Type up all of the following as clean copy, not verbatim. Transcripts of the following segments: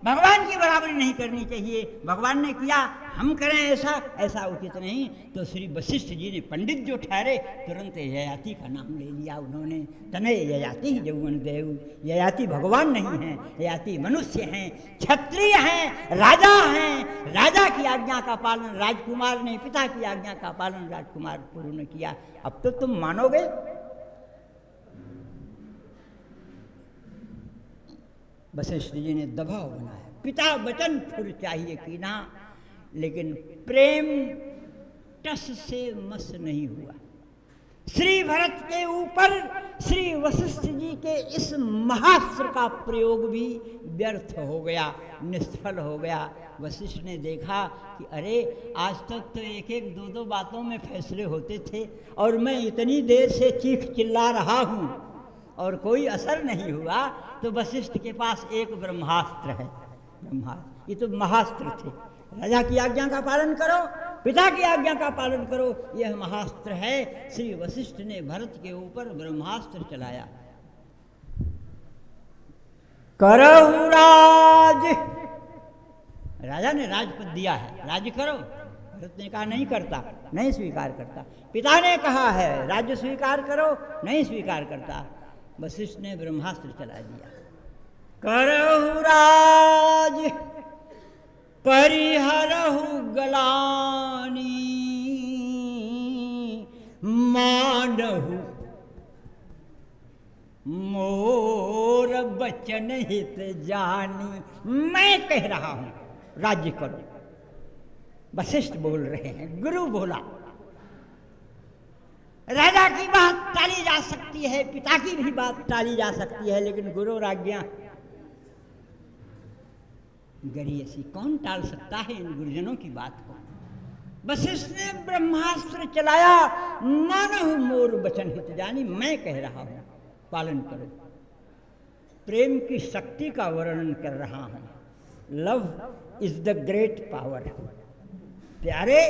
भगवान की बराबरी नहीं करनी चाहिए। भगवान ने किया, हम करें ऐसा, ऐसा उचित नहीं। तो श्री वशिष्ठ जी ने, पंडित जो ठहरे, तुरंत ययाति का नाम ले लिया उन्होंने। तनय ययाति ही जौवन देव। ययाति भगवान नहीं है, ययाति मनुष्य हैं, क्षत्रिय हैं, राजा हैं। राजा की आज्ञा का पालन राजकुमार ने, पिता की आज्ञा का पालन राजकुमार पूर्ण किया। अब तो तुम मानोगे। वशिष्ठ जी ने दबाव बनाया, पिता वचन फुर चाहिए कि ना, लेकिन प्रेम टस से मस नहीं हुआ। श्री भरत के ऊपर श्री वशिष्ठ जी के इस महास्त्र का प्रयोग भी व्यर्थ हो गया, निष्फल हो गया। वशिष्ठ ने देखा कि अरे आज तक तो एक एक दो दो बातों में फैसले होते थे और मैं इतनी देर से चीख चिल्ला रहा हूँ और कोई असर नहीं हुआ। तो वशिष्ठ के पास एक ब्रह्मास्त्र है। ब्रह्मास्त्र, ये तो महास्त्र थे। राजा की आज्ञा का पालन करो, पिता की आज्ञा का पालन करो, यह महास्त्र है। श्री वशिष्ठ ने भरत के ऊपर ब्रह्मास्त्र चलाया। करहु राज, राजा ने राजपद दिया है, राज्य करो। भरत ने कहा नहीं करता, नहीं स्वीकार करता। पिता ने कहा है राज्य स्वीकार करो, नहीं स्वीकार करता। वशिष्ठ ने ब्रह्मास्त्र चला दिया। करहु राज परिहरहु गलानी, मानहु मोर बचन हित जानी। मैं कह रहा हूं राज्य करो। वशिष्ठ बोल रहे हैं, गुरु बोला। राजा की बात टाली जा सकती है, पिता की भी बात टाली जा सकती है, लेकिन गुरु आज्ञा गरीयसी कौन टाल सकता है इन गुरुजनों की बात को। वशिष्ठ ने ब्रह्मास्त्र चलाया। मानहु मोर वचन हित जानी, मैं कह रहा हूं पालन करो। प्रेम की शक्ति का वर्णन कर रहा हूं। Love is the great power. प्यारे,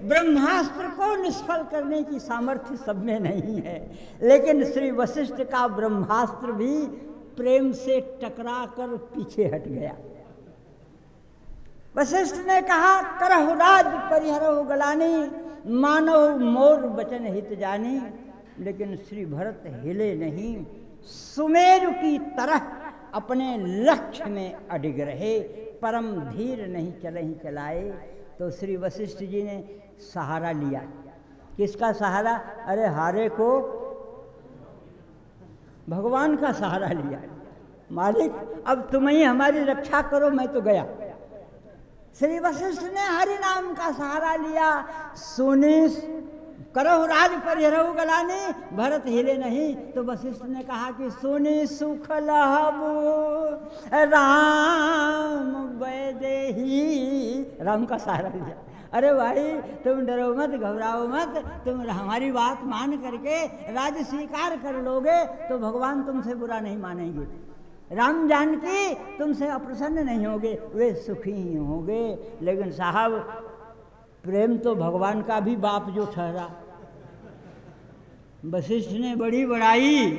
ब्रह्मास्त्र को निष्फल करने की सामर्थ्य सब में नहीं है, लेकिन श्री वशिष्ठ का ब्रह्मास्त्र भी प्रेम से टकरा कर पीछे हट गया। वशिष्ठ ने कहा करहु राज परिहरहु गलानी, मानो मोर वचन हित जानी। लेकिन श्री भरत हिले नहीं, सुमेरु की तरह अपने लक्ष्य में अडिग रहे, परम धीर नहीं चलहि चलाए। तो श्री वशिष्ठ जी ने सहारा लिया। किसका सहारा? अरे हारे को भगवान का सहारा लिया। मालिक अब तुम ही हमारी रक्षा करो, मैं तो गया। श्री वशिष्ठ ने हरि नाम का सहारा लिया। सुनी करहु राज परिहरहु गलानी, भरत हिले नहीं। तो वशिष्ठ ने कहा कि सुनी सुख लहबु राम वैदेही, राम का सहारा लिया। अरे भाई तुम डरो मत, घबराओ मत, तुम हमारी बात मान करके राज्य स्वीकार कर लोगे तो भगवान तुमसे बुरा नहीं मानेंगे। राम जानकी तुमसे अप्रसन्न नहीं होंगे, वे सुखी ही होंगे। लेकिन साहब प्रेम तो भगवान का भी बाप जो ठहरा। वशिष्ठ ने बड़ी बड़ाई,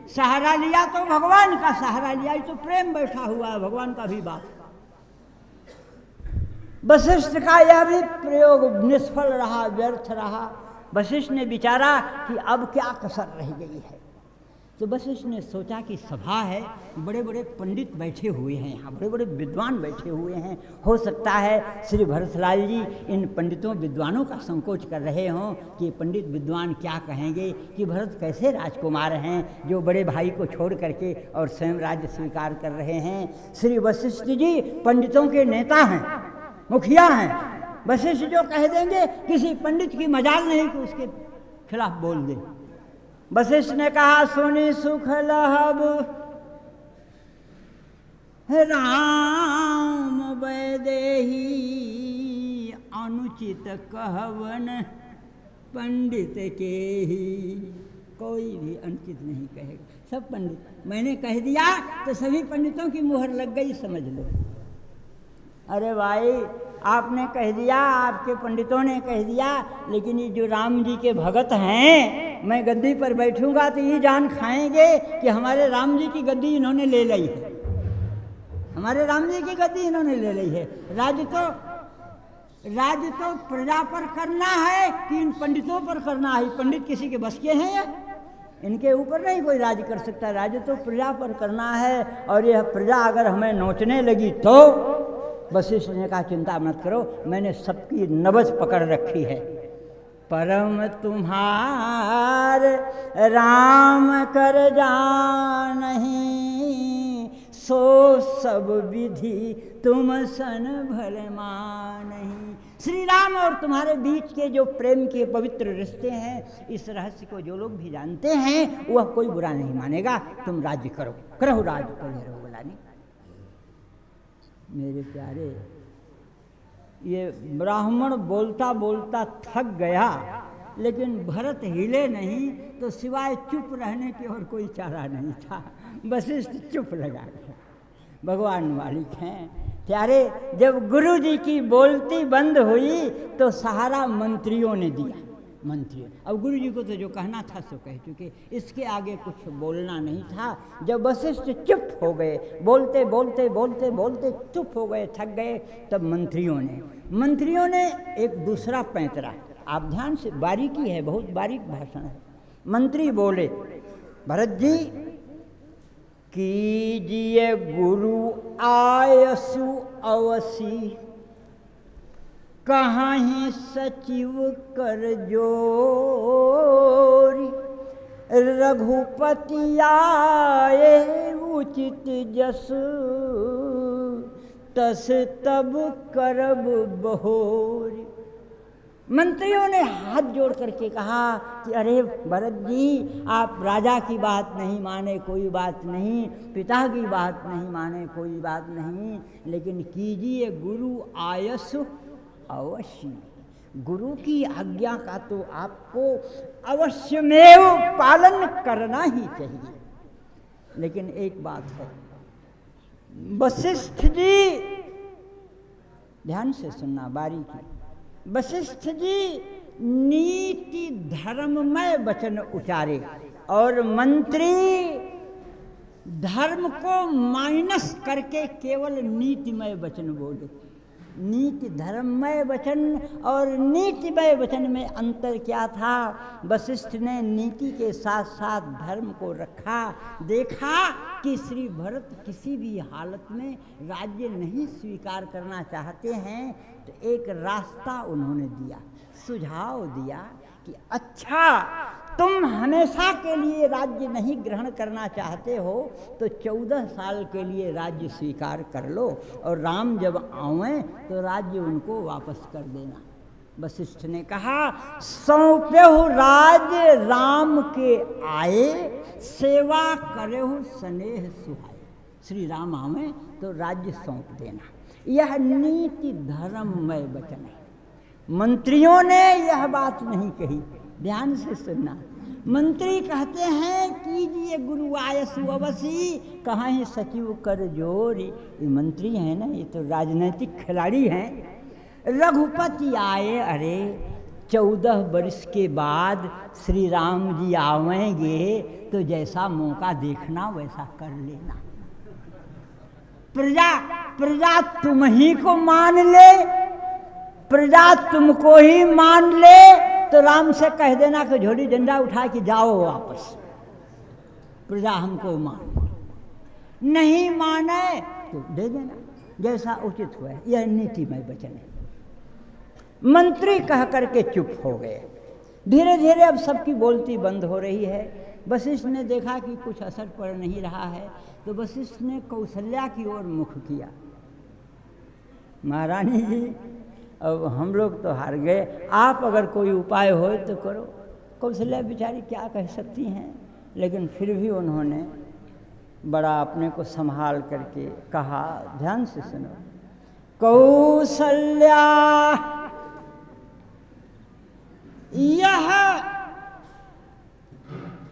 सहारा लिया तो भगवान का सहारा लिया, तो प्रेम बैठा हुआ है, भगवान का भी बाप। वशिष्ठ का यह भी प्रयोग निष्फल रहा, व्यर्थ रहा। वशिष्ठ ने विचारा कि अब क्या कसर रह गई है। तो वशिष्ठ ने सोचा कि सभा है, बड़े बड़े पंडित बैठे हुए हैं यहाँ, बड़े बड़े विद्वान बैठे हुए हैं। हो सकता है श्री भरतलाल जी इन पंडितों विद्वानों का संकोच कर रहे हों कि पंडित विद्वान क्या कहेंगे कि भरत कैसे राजकुमार हैं जो बड़े भाई को छोड़ करके और स्वयं राज्य स्वीकार कर रहे हैं। श्री वशिष्ठ जी पंडितों के नेता हैं, मुखिया हैं। वशिष्ठ जो कह देंगे किसी पंडित की मजाल नहीं कि उसके खिलाफ बोल दे। वशिष्ठ ने कहा सुनी सुख लहब राम वैदेही, अनुचित कहवन पंडित के ही। कोई भी अनुचित नहीं कहेगा, सब पंडित। मैंने कह दिया तो सभी पंडितों की मुहर लग गई, समझ लो। अरे भाई आपने कह दिया, आपके पंडितों ने कह दिया, लेकिन ये जो राम जी के भगत हैं, मैं गद्दी पर बैठूंगा तो ये जान खाएंगे कि हमारे राम जी की गद्दी इन्होंने ले ली है। हमारे राम जी की गद्दी इन्होंने ले ली है। राज्य तो प्रजा पर करना है कि इन पंडितों पर करना है? पंडित किसी के बस के हैं या? इनके ऊपर नहीं कोई राज कर सकता। राज्य तो प्रजा पर करना है, और यह प्रजा अगर हमें नोचने लगी तो वशिष्ठ ने कहा चिंता मत करो, मैंने सबकी नबज पकड़ रखी है। परम तुम्हार राम कर जानहि, सो सब विधि तुम सन भले मानहि। श्री राम और तुम्हारे बीच के जो प्रेम के पवित्र रिश्ते हैं, इस रहस्य को जो लोग भी जानते हैं वह कोई बुरा नहीं मानेगा। तुम राज्य करो, करो राज्य, करो रहो गुलानी। मेरे प्यारे, ये ब्राह्मण बोलता बोलता थक गया, लेकिन भरत हिले नहीं, तो सिवाय चुप रहने की और कोई चारा नहीं था। वशिष्ठ चुप लगा गया। भगवान मालिक हैं प्यारे। जब गुरु जी की बोलती बंद हुई तो सहारा मंत्रियों ने दिया। मंत्रियों, अब गुरु जी को तो जो कहना था सो कह चुके, इसके आगे कुछ बोलना नहीं था। जब वशिष्ठ चुप हो गए, बोलते बोलते बोलते बोलते चुप हो गए, थक गए, तब मंत्रियों ने एक दूसरा पैंतरा, आप ध्यान से, बारीकी है, बहुत बारीक भाषण है। मंत्री बोले, भरत जी कीजिए गुरु आयसु अवसी, कहीं सचिव कर जोरी, रघुपति आए उचित जस, तस तब करब बहोरी। मंत्रियों ने हाथ जोड़ करके कहा कि अरे भरत जी, आप राजा की बात नहीं माने कोई बात नहीं, पिता की बात नहीं माने कोई बात नहीं, लेकिन कीजिए गुरु आयसु अवश्य। गुरु की आज्ञा का तो आपको अवश्यमेव पालन करना ही चाहिए। लेकिन एक बात है वशिष्ठ जी, ध्यान से सुनना बारीकी। वशिष्ठ जी नीति धर्ममय वचन उचारे, और मंत्री धर्म को माइनस करके केवल नीतिमय वचन बोले। नीति धर्ममय वचन और नीतिमय वचन में अंतर क्या था? वशिष्ठ ने नीति के साथ साथ धर्म को रखा। देखा कि श्री भरत किसी भी हालत में राज्य नहीं स्वीकार करना चाहते हैं, तो एक रास्ता उन्होंने दिया, सुझाव दिया कि अच्छा, तुम हमेशा के लिए राज्य नहीं ग्रहण करना चाहते हो तो 14 साल के लिए राज्य स्वीकार कर लो, और राम जब आवें तो राज्य उनको वापस कर देना। वशिष्ठ ने कहा, सौंप्यहु राज्य राम के आए, सेवा करेहु स्नेह सुहाए। श्री राम आवें तो राज्य सौंप देना। यह नीति धर्ममय वचन है। मंत्रियों ने यह बात नहीं कही, ध्यान से सुनना। मंत्री कहते हैं कीजिए गुरु आयसु अवसी, कहाँ सचिव कर जोरी। ये मंत्री हैं ना, ये तो राजनीतिक खिलाड़ी हैं। रघुपति आए, अरे 14 वर्ष के बाद श्री राम जी आवेंगे तो जैसा मौका देखना वैसा कर लेना। प्रजा तुम ही को मान ले, प्रजा तुमको ही मान ले, तो राम से कह देना कि झोली डंडा उठा के जाओ वापस। प्रजा हमको मान, नहीं माने तो दे देना, जैसा उचित हुआ। यह नीतिमय वचन है। मंत्री कह करके चुप हो गए। धीरे धीरे अब सबकी बोलती बंद हो रही है। वशिष्ठ ने देखा कि कुछ असर पड़ नहीं रहा है, तो वशिष्ठ ने कौशल्या की ओर मुख किया। महारानी जी, अब हम लोग तो हार गए, आप अगर कोई उपाय हो तो करो। कौशल्या बेचारी क्या कह सकती हैं, लेकिन फिर भी उन्होंने बड़ा अपने को संभाल करके कहा, ध्यान से सुनो। कौशल्या, यह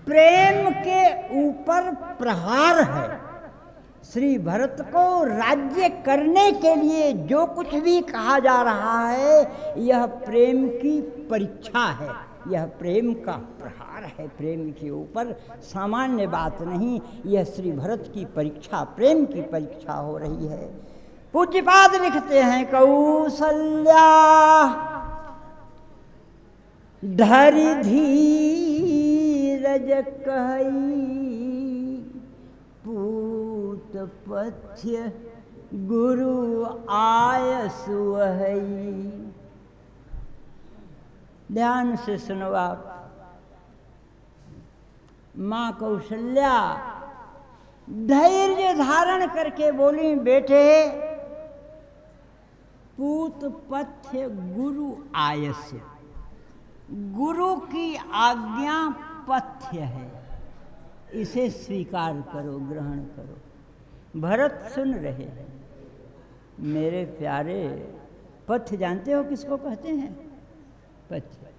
प्रेम के ऊपर प्रहार है। श्री भरत को राज्य करने के लिए जो कुछ भी कहा जा रहा है, यह प्रेम की परीक्षा है। यह प्रेम का प्रहार है प्रेम के ऊपर, सामान्य बात नहीं। यह श्री भरत की परीक्षा, प्रेम की परीक्षा हो रही है। पूज्यपाद लिखते हैं, कौसल्या धरि धीरज कही, पूत पथ्य गुरु आयसु वही। ध्यान से सुनो आप। माँ कौशल्या धैर्य धारण करके बोली, बेटे पूत पथ्य गुरु आयस्य, गुरु की आज्ञा पथ्य है, इसे स्वीकार करो, ग्रहण करो। भरत सुन रहे हैं। मेरे प्यारे, पथ्य जानते हो किसको कहते हैं? पथ्य।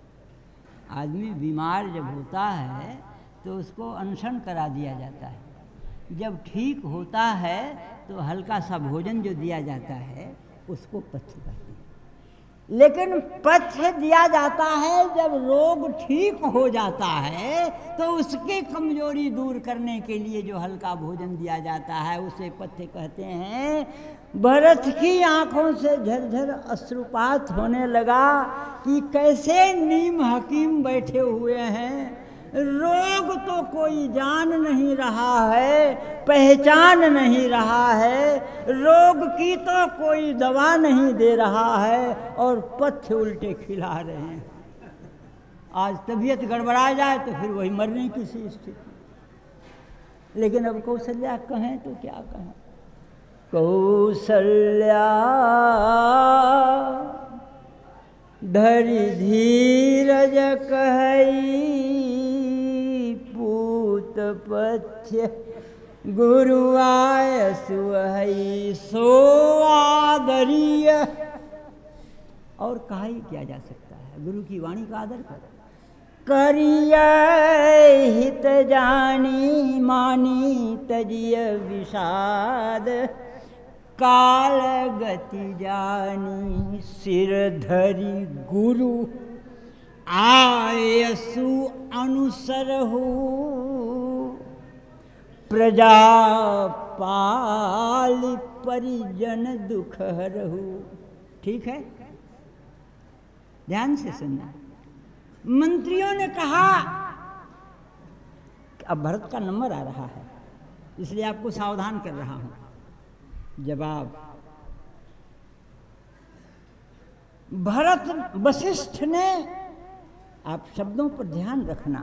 आदमी बीमार जब होता है तो उसको अनशन करा दिया जाता है। जब ठीक होता है तो हल्का सा भोजन जो दिया जाता है उसको पथ्य कहते हैं। लेकिन पथ्य दिया जाता है जब रोग ठीक हो जाता है, तो उसकी कमजोरी दूर करने के लिए जो हल्का भोजन दिया जाता है उसे पथ्य कहते हैं। भरत की आंखों से झरझर अश्रुपात होने लगा कि कैसे नीम हकीम बैठे हुए हैं, रोग तो कोई जान नहीं रहा है, पहचान नहीं रहा है, रोग की तो कोई दवा नहीं दे रहा है, और पथ्य उल्टे खिला रहे हैं। आज तबीयत गड़बड़ा जाए तो फिर वही मरने की सी स्थिति। लेकिन अब कौशल्या कहें तो क्या कहें? कौशल्या धरि धीरज कही, पूत पथ्य गुरु आयसु वही, सो आदरीय। और कहा ही क्या जा सकता है, गुरु की वाणी का आदर करो। करिय हित जानी मानी तजिय विषाद, काल गति जानी सिर धरि गुरु आयसु अनुसरहु, प्रजा पाल परिजन दुख हरहु। ठीक है, ध्यान से सुनना। मंत्रियों ने कहा, अब भरत का नंबर आ रहा है इसलिए आपको सावधान कर रहा हूं। जवाब, भरत वशिष्ठ ने, आप शब्दों पर ध्यान रखना,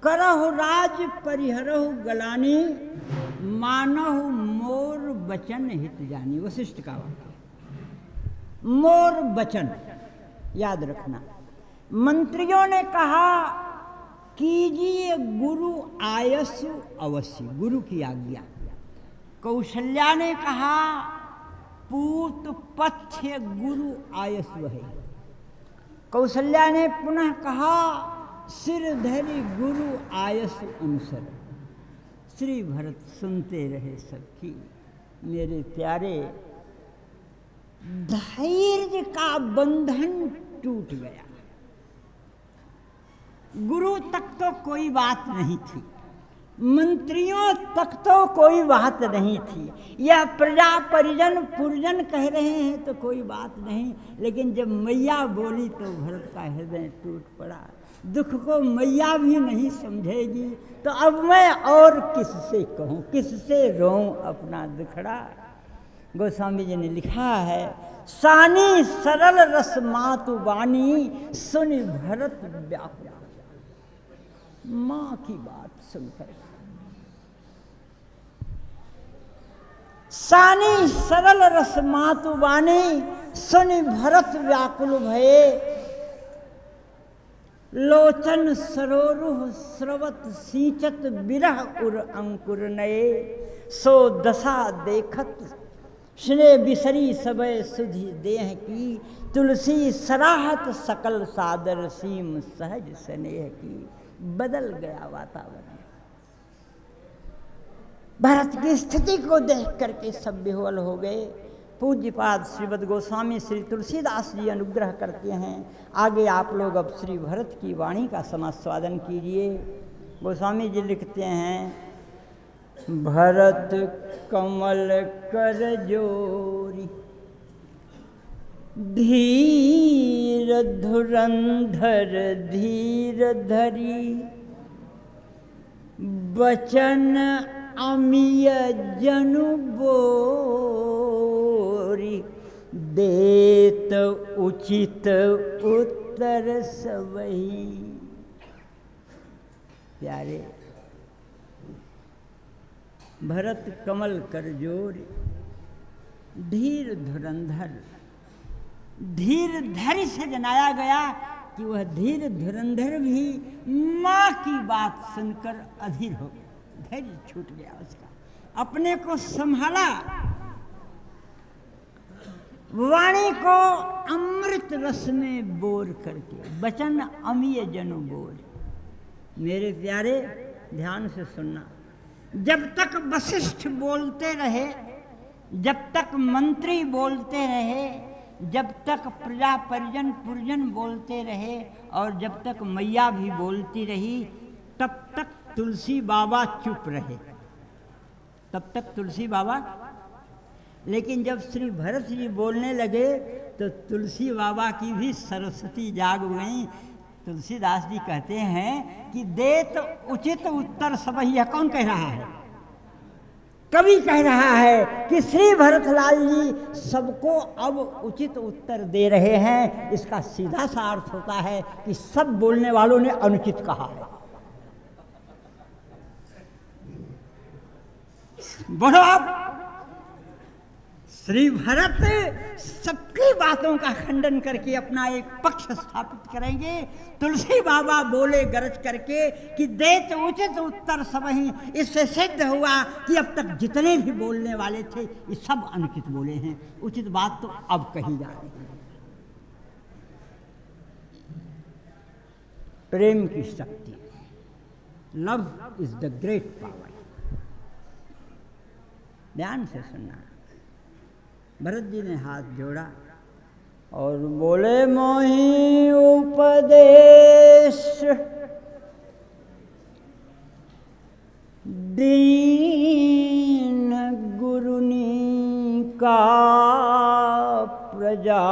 करहु राज परिहरहु गलानी, मानहु मोर बचन हित जानी। वशिष्ठ का वाक्य, मोर बचन याद रखना। मंत्रियों ने कहा कीजिए गुरु आयसु अवश्य, गुरु की आज्ञा। कौशल्या ने कहा पूत पथ्य गुरु आयसु है। कौशल्या ने पुनः कहा सिर धरि गुरु आयसु अनुसर। श्री भरत सुनते रहे सबकी। मेरे प्यारे, धैर्य का बंधन टूट गया। गुरु तक तो कोई बात नहीं थी, मंत्रियों तक तो कोई बात नहीं थी, यह प्रजा परिजन पुरजन कह रहे हैं तो कोई बात नहीं, लेकिन जब मैया बोली तो भरत का हृदय टूट पड़ा। दुख को मैया भी नहीं समझेगी तो अब मैं और किससे कहूँ, किससे रोऊं अपना दुखड़ा। गोस्वामी जी ने लिखा है, सानी सरल रस मातु वाणी, सुनि भरत व्याकुल। माँ की बात सुनकर सानी सरल रस मातु वाणी, सुनि भरत व्याकुल भये, लोचन सरोरुह स्रवत सींचत बिरह उर अंकुर नये, सो दशा देखत स्नेह बिसरी सबय सुधि देह की, तुलसी सराहत सकल सादर सीम सहज स्नेह की। बदल गया वातावरण। भरत की स्थिति को देख करके सब विह्वल हो गए। पूज्यपाद श्रीमद् गोस्वामी श्री तुलसीदास जी अनुग्रह करते हैं। आगे आप लोग अब श्री भरत की वाणी का समास्वादन कीजिए। गोस्वामी जी लिखते हैं, भरत कमल कर जोरी धीर धुरंधर धीर धरी बचन अमिय जनु बोरी देत उचित उत्तर सबही। प्यारे, भरत कमल कर जोर धीर धुरंधर, धीर धैर्य से जनाया गया कि वह धीर धुरंधर भी माँ की बात सुनकर अधीर हो गया, धैर्य छूट गया उसका, अपने को संभाला, वाणी को अमृत रस में बोर करके, वचन अमीय जनु बोर। मेरे प्यारे ध्यान से सुनना, जब तक वशिष्ठ बोलते रहे, जब तक मंत्री बोलते रहे, जब तक प्रजा परिजन पुरजन बोलते रहे और जब तक मैया भी बोलती रही, तब तक तुलसी बाबा चुप रहे, तब तक तुलसी बाबा। लेकिन जब श्री भरत जी बोलने लगे तो तुलसी बाबा की भी सरस्वती जाग गई। तुलसीदास जी कहते हैं कि देत उचित उत्तर सबही। कौन कह रहा है? कवि कह रहा है कि श्री भरतलाल जी सबको अब उचित उत्तर दे रहे हैं। इसका सीधा सा अर्थ होता है कि सब बोलने वालों ने अनुचित कहा है। बढ़ो आप। श्री भरत सबकी बातों का खंडन करके अपना एक पक्ष स्थापित करेंगे। तुलसी बाबा बोले गरज करके कि देत उचित उत्तर सबही। इससे सिद्ध हुआ कि अब तक जितने भी बोलने वाले थे ये सब अनुचित बोले हैं, उचित बात तो अब कही जा रही है। प्रेम की शक्ति, love is the great power. ध्यान से सुनना। भरत जी ने हाथ जोड़ा और बोले, मोहि उपदेश दीन गुरुनी का प्रजा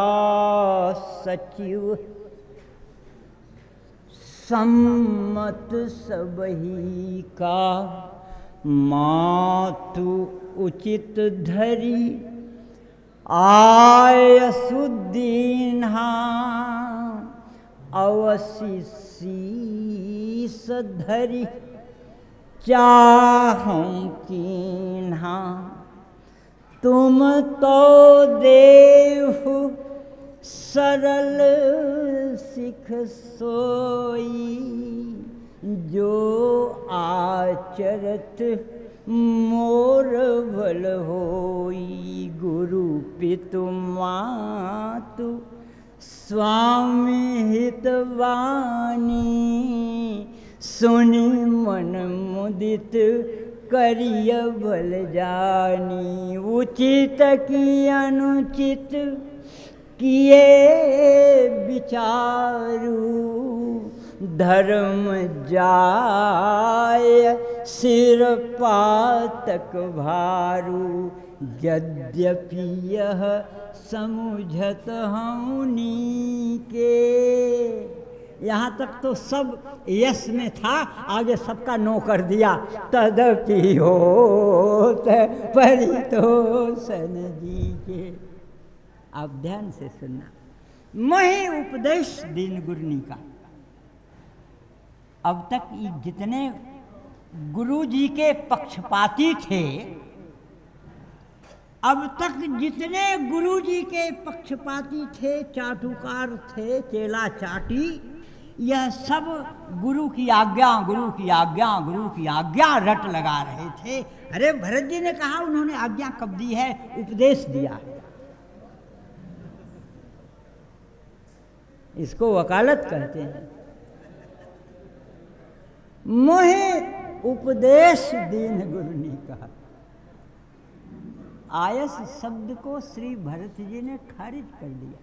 सचिव सम्मत सबही का मातु उचित धरी आयसुद्दीन्हा अवसि शीस धरि चाहं कीन्हा तुम तो देहु सरल सिख सोई जो आचरत मोर भल होई गुरु पितु मातु स्वामी हितवानी सुनि मन मुदित करिय भल जानी उचित की अनुचित किए विचारू धर्म जाय सिर पातक भारू यद्यपि यह समुझत हूनी के। यहाँ तक तो सब यश में था, आगे सबका नो कर दिया। तदपि होत परितोषण जी के। आप ध्यान से सुनना। महे उपदेश दीन गुरनी का। अब तक जितने गुरु जी के पक्षपाती थे, अब तक जितने गुरु जी के पक्षपाती थे, चाटुकार थे, चेला चाटी, यह सब गुरु की आज्ञा गुरु की आज्ञा गुरु की आज्ञा रट लगा रहे थे। अरे भरत जी ने कहा, उन्होंने आज्ञा कब दी है? उपदेश दिया है। इसको वकालत कहते हैं। मोहे उपदेश दीन गुरु ने कहा। आयस शब्द को श्री भरत जी ने खारिज कर दिया।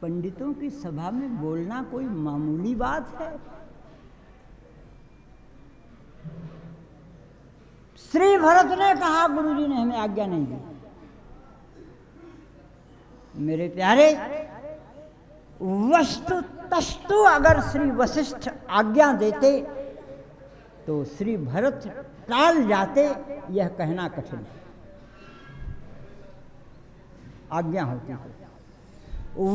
पंडितों की सभा में बोलना कोई मामूली बात है? श्री भरत ने कहा गुरुजी ने हमें आज्ञा नहीं दी। मेरे प्यारे, वस्तु तस्तु अगर श्री वशिष्ठ आज्ञा देते तो श्री भरत टाल जाते, यह कहना कठिन है। आज्ञा होती है।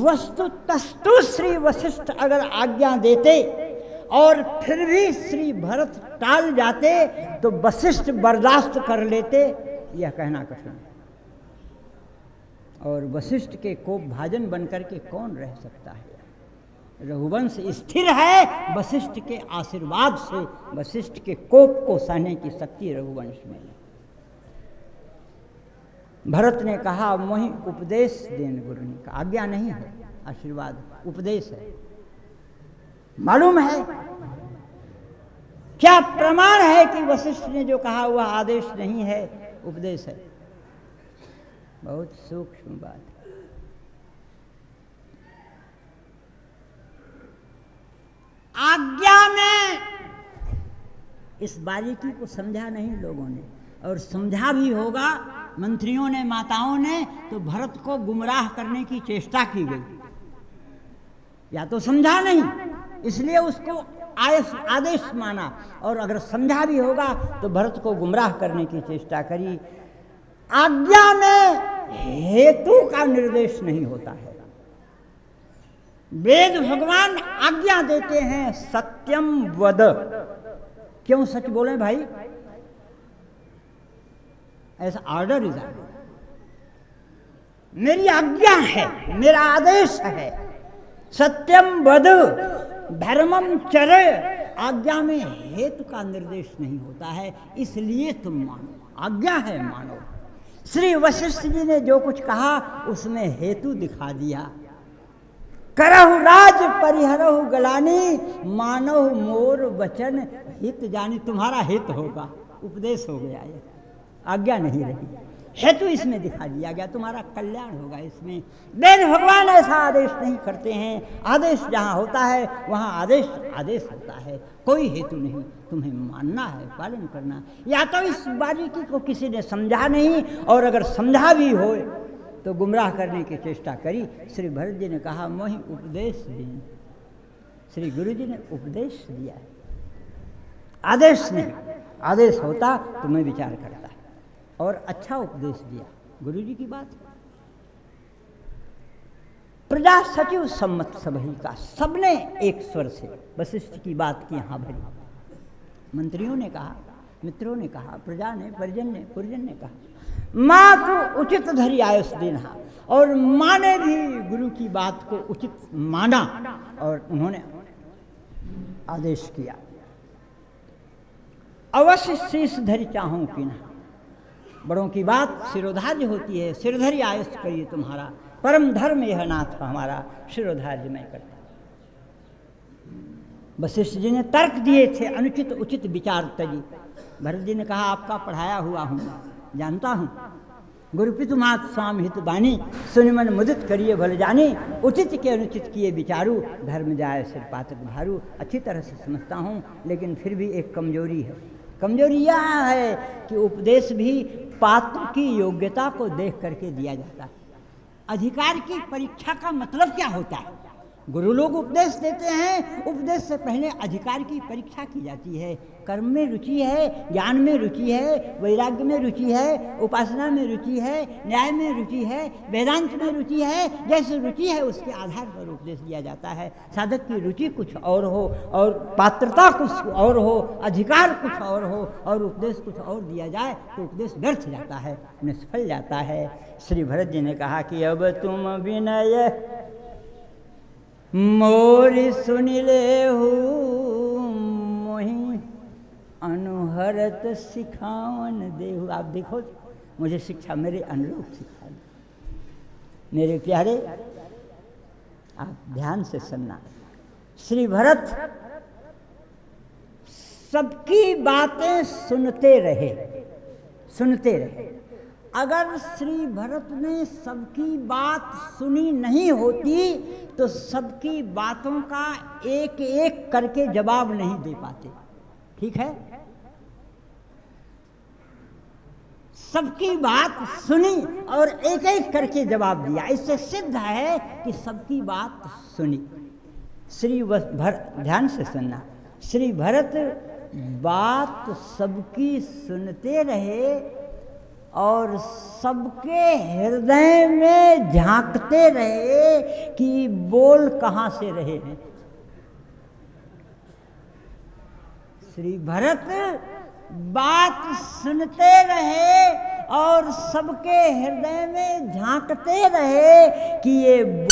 वस्तु तस्तु श्री वशिष्ठ अगर आज्ञा देते और फिर भी श्री भरत टाल जाते तो वशिष्ठ बर्दाश्त कर लेते, यह कहना कठिन है। और वशिष्ठ के कोप भाजन बनकर के कौन रह सकता है? रघुवंश स्थिर है वशिष्ठ के आशीर्वाद से। वशिष्ठ के कोप को सहने की शक्ति रघुवंश में है। भरत ने कहा मोहि उपदेश देन गुरु ने कहा, आज्ञा नहीं है, आशीर्वाद, उपदेश है। मालूम है क्या प्रमाण है कि वशिष्ठ ने जो कहा वह आदेश नहीं है, उपदेश है? बहुत सूक्ष्म बात है। आज्ञा में इस बारीकी को समझा नहीं लोगों ने, और समझा भी होगा मंत्रियों ने, माताओं ने, तो भरत को गुमराह करने की चेष्टा की गई। या तो समझा नहीं इसलिए उसको आदेश माना, और अगर समझा भी होगा तो भरत को गुमराह करने की चेष्टा करी। आज्ञा में हेतु का निर्देश नहीं होता है। वेद भगवान आज्ञा देते हैं सत्यम वद। क्यों सच बोले भाई? ऐसा ऑर्डर इज ऑर्डर। मेरी आज्ञा है, मेरा आदेश है। सत्यम वद धर्मम चरे। आज्ञा में हेतु का निर्देश नहीं होता है, इसलिए तुम मानो। आज्ञा है, मानो। श्री वशिष्ठ जी ने जो कुछ कहा उसमें हेतु दिखा दिया। करहु राज परिहरहु गलानी, मानव मोर वचन हित जानी। तुम्हारा हित होगा, उपदेश हो गया, ये आज्ञा नहीं रही। हेतु इसमें दिखा दिया गया, तुम्हारा कल्याण होगा इसमें। वेद भगवान ऐसा आदेश नहीं करते हैं। आदेश जहाँ होता है वहाँ आदेश आदेश होता है, कोई हेतु नहीं। तुम्हें मानना है, पालन करना। या तो इस बारीकी को किसी ने समझा नहीं, और अगर समझा भी हो तो गुमराह करने की चेष्टा करी। श्री भरत जी ने कहा मोहि उपदेश दी। श्री गुरु जी ने उपदेश दिया है, आदेश नहीं। आदेश होता तो मैं विचार करता, और अच्छा उपदेश दिया। गुरु जी की बात। प्रजा सचिव सम्मत सबही का, सबने एक स्वर से वशिष्ठ की बात की हाँ भरी। मंत्रियों ने कहा, मित्रों ने कहा, प्रजा ने, परिजन ने, पुरजन ने कहा माँ को उचित धरी आयुष देना। और माँ ने भी गुरु की बात को उचित माना और उन्होंने आदेश किया। अवश्य शीश धरी चाहूं कि ना। बड़ों की बात शिरोधार्य होती है। सिरधरी आयुष करिए तुम्हारा, परम धर्म यह नाथ हमारा, शिरोधार्य मैं करता। वशिष्ठ जी ने तर्क दिए थे, अनुचित उचित विचार तजी। भरत जी ने कहा आपका पढ़ाया हुआ हूँ, जानता हूँ। गुरुपितु मात स्वामी हित बानी, सुनिमन मुदित करिए भल जानी। उचित के अनुचित किए विचारू, धर्म जाए सिर पातक भारू। अच्छी तरह से समझता हूँ, लेकिन फिर भी एक कमजोरी है। कमजोरी यह है कि उपदेश भी पात्र की योग्यता को देख करके दिया जाता है। अधिकार की परीक्षा का मतलब क्या होता है? गुरु लोग उपदेश देते हैं, उपदेश से पहले अधिकार की परीक्षा की जाती है। कर्म में रुचि है, ज्ञान में रुचि है, वैराग्य में रुचि है, उपासना में रुचि है, न्याय में रुचि है, वेदांत में रुचि है। जैसे रुचि है उसके आधार पर उपदेश दिया जाता है। साधक की रुचि कुछ और हो और पात्रता कुछ और हो, अधिकार कुछ और हो और उपदेश कुछ और दिया जाए तो उपदेश व्यर्थ जाता है, निष्फल जाता है। श्री भरत जी ने कहा कि अब तुम विनय मोरी सुनिले हूँ, मोहि अनुहरत सिखावन देहु। आप देखो, मुझे शिक्षा मेरे अनुरूप सिखा दो। मेरे प्यारे, आप ध्यान से सुनना। श्री भरत सबकी बातें सुनते रहे, अगर श्री भरत ने सबकी बात सुनी नहीं होती तो सबकी बातों का एक एक करके जवाब नहीं दे पाते। ठीक है, सबकी बात सुनी और एक एक करके जवाब दिया, इससे सिद्ध है कि सबकी बात सुनी। ध्यान से सुनना, श्री भरत बात सबकी सुनते रहे और सबके हृदय में झांकते रहे कि बोल कहाँ से रहे हैं। श्री भरत बात सुनते रहे और सबके हृदय में झांकते रहे कि ये